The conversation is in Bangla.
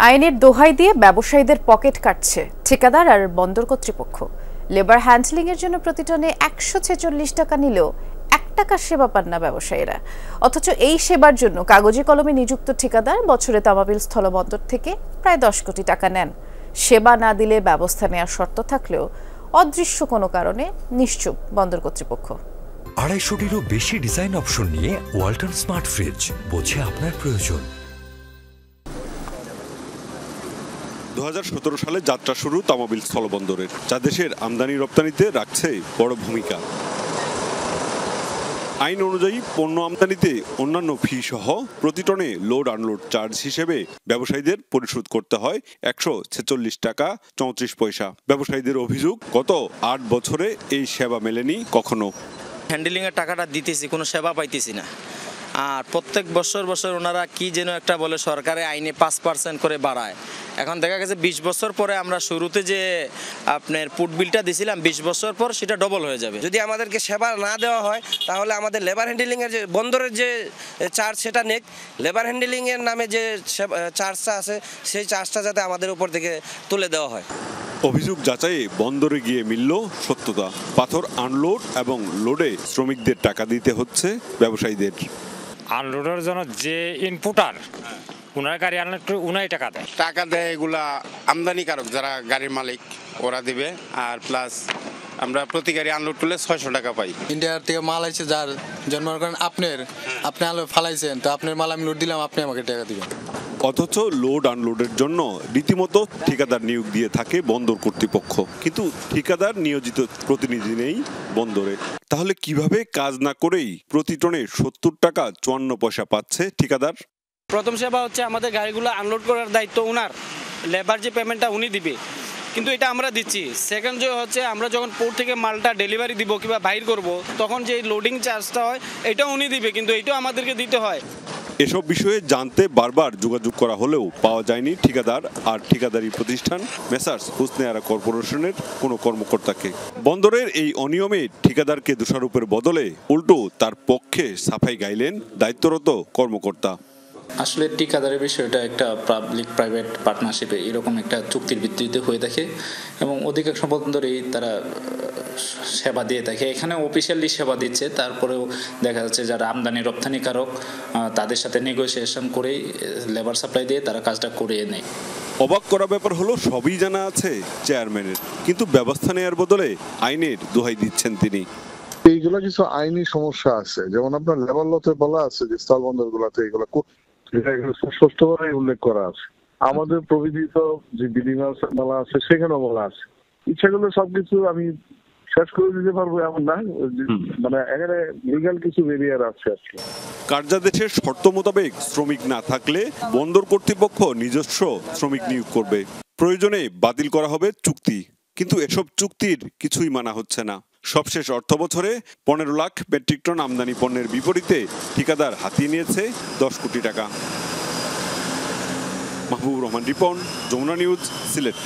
আইনের দোহাই দিয়ে ব্যবসায়ীদের পকেট কাটছে ঠিকাদার আর বন্দর কর্তৃপক্ষ। লেবার হ্যান্ডলিং এর জন্য প্রতি টনে ১৪৬ টাকা নিলেও ১ টাকার সেবা পান না ব্যবসায়ীরা। অথচ এই সেবার জন্য কাগজে কলমে নিযুক্ত ঠিকাদার বছরে তামাবিল স্থলবন্দর থেকে প্রায় ১০ কোটি টাকা নেন। সেবা না দিলে ব্যবস্থা নেওয়ার শর্ত থাকলেও অদৃশ্য কোনো কারণে নিশ্চুপ বন্দর কর্তৃপক্ষ। ২৫০টিরও বেশি ডিজাইন অপশন নিয়ে ওয়ালটন স্মার্ট ফ্রিজ, বোঝে আপনার প্রয়োজন। ২০১৭ সালে যাত্রা শুরু তামাবিল স্থলবন্দরের, যা দেশের আমদানি রপ্তানিতে রাখছে বড় ভূমিকা। আইন অনুযায়ী পণ্য আমদানিতে অন্যান্য ফি সহ প্রতি টনে লোড আনলোড চার্জ হিসেবে ব্যবসায়ীদের পরিশোধ করতে হয় ১৪৬ টাকা ৩৪ পয়সা। ব্যবসায়ীদের অভিযোগ, গত ৮ বছরে এই সেবা মেলেনি কখনো। হ্যান্ডেলিং এর টাকাটা দিতেছি, কোনো সেবা পাইতেছি না। আর প্রত্যেক বছর ওনারা কি যেন একটা বলে, সরকারে আইনে ৫% করে বাড়ায়। এখন দেখা গেছে ২০ বছর পরে আমরা শুরুতে যে আপনার পুট বিলটা দিছিলাম, ২০ বছর পর সেটা ডবল হয়ে যাবে। যদি আমাদেরকে সেবা না দেওয়া হয় তাহলে আমাদের লেবার হ্যান্ডেলিং এর যে বন্দরের যে চার্জ সেটা নেক, লেবার হ্যান্ডেলিং এর নামে যে চার্জটা আছে সেই চার্জটা যাতে আমাদের উপর থেকে তুলে দেওয়া হয়। অভিযোগ যাচাইয়ে বন্দরে গিয়ে মিলল সত্যতা। পাথর আনলোড এবং লোডে শ্রমিকদের টাকা দিতে হচ্ছে ব্যবসায়ীদের। আনলোডের জন্য যে ইনপুটার ওনার গাড়ি আনলোড করে উনাই টাকা দেয়। এগুলা আমদানিকারক যারা গাড়ির মালিক ওরা দিবে। আর প্লাস আমরা প্রতি গাড়ি আনলোড করলে ৬০০ টাকা পাই। ইন্ডিয়ার থেকে মাল আইছে, যার জন্ম করেন আপনি আনলোড ফালাইছেন, তো আপনার মাল আমি লোড দিলাম, আপনি আমাকে টাকা দিবেন। অথচ লোড আনলোডের জন্য রীতিমতো ঠিকাদার নিয়োগ দিয়ে থাকে বন্দর কর্তৃপক্ষ, কিন্তু ঠিকাদার নিয়োজিত প্রতিনিধি নেই বন্দরে। তাহলে কিভাবে কাজ না করেই প্রতি টনে ৭০ টাকা ৫৪ পয়সা পাচ্ছে ঠিকাদার? প্রথম সেবা হচ্ছে আমাদের গাড়িগুলো আনলোড করার দায়িত্ব উনার, লেবার যে পেমেন্টটা উনি দিবে, কিন্তু এটা আমরা দিচ্ছি। সেকেন্ড যে হচ্ছে আমরা যখন পোর্ট থেকে মালটা ডেলিভারি দিব কিংবা বাইর করব, তখন যে লোডিং চার্জটা হয় এটা উনি দিবে, কিন্তু এটাও আমাদেরকে দিতে হয়। এসব বিষয়ে জানতে বারবার যোগাযোগ করা হলেও পাওয়া যায়নি ঠিকাদার আর ঠিকাদারি প্রতিষ্ঠান মেসার্স হোসনে আরা কর্পোরেশনের কোনো কর্মকর্তাকে। বন্দরের এই অনিয়মে ঠিকাদারকে দোষারোপের বদলে উল্টো তার পক্ষে সাফাই গাইলেন দায়িত্বরত কর্মকর্তা। আসলে ঠিকাদারের বিষয়টা একটা পাবলিক প্রাইভেট পার্টনারশিপে এরকম একটা চুক্তির ভিত্তিতে হয়ে থাকে এবং অধিকাংশ বন্দরেই তারা সেবা দিয়ে থাকে। এখানে অফিসিয়ালি সেবা দিচ্ছে, তারপরেও দেখা যাচ্ছে যারা আমদানি রপ্তানিকারক তাদের সাথে নেগোসিয়েশন করেই লেবার সাপ্লাই দিয়ে তারা কাজটা করিয়ে নেয়। অবাক করা ব্যাপার হলো, সবই জানা আছে চেয়ারম্যানের, কিন্তু ব্যবস্থা নেওয়ার বদলে আইনের দোহাই দিচ্ছেন তিনি। এইগুলা কিছু আইনি সমস্যা আছে, যেমন আপনার লেবার লতে বলা আছে যে স্থলবন্দর গুলাতে এগুলো স্পষ্টভাবে উল্লেখ করা আছে। আমাদের প্রবিধিত যে বিধিমালা আছে সেখানেও বলা আছে। ইচ্ছা করলে সবকিছু আমি শেষ করে দিতে পারবো এমন না, মানে এখানে লিগ্যাল কিছু ব্যারিয়ার আছে। কার্যাদেশের শর্ত মোতাবেক শ্রমিক না থাকলে বন্দর কর্তৃপক্ষ নিজস্ব শ্রমিক নিয়োগ করবে, প্রয়োজনে বাতিল করা হবে চুক্তি। কিন্তু এসব চুক্তির কিছুই মানা হচ্ছে না। সবশেষ অর্থ বছরে ১৫ লাখ মেট্রিক টন আমদানি পণ্যের বিপরীতে ঠিকাদার হাতিয়ে নিয়েছে ১০ কোটি টাকা। মাহবুবুর রহমান রিপন, যমুনা নিউজ, সিলেট।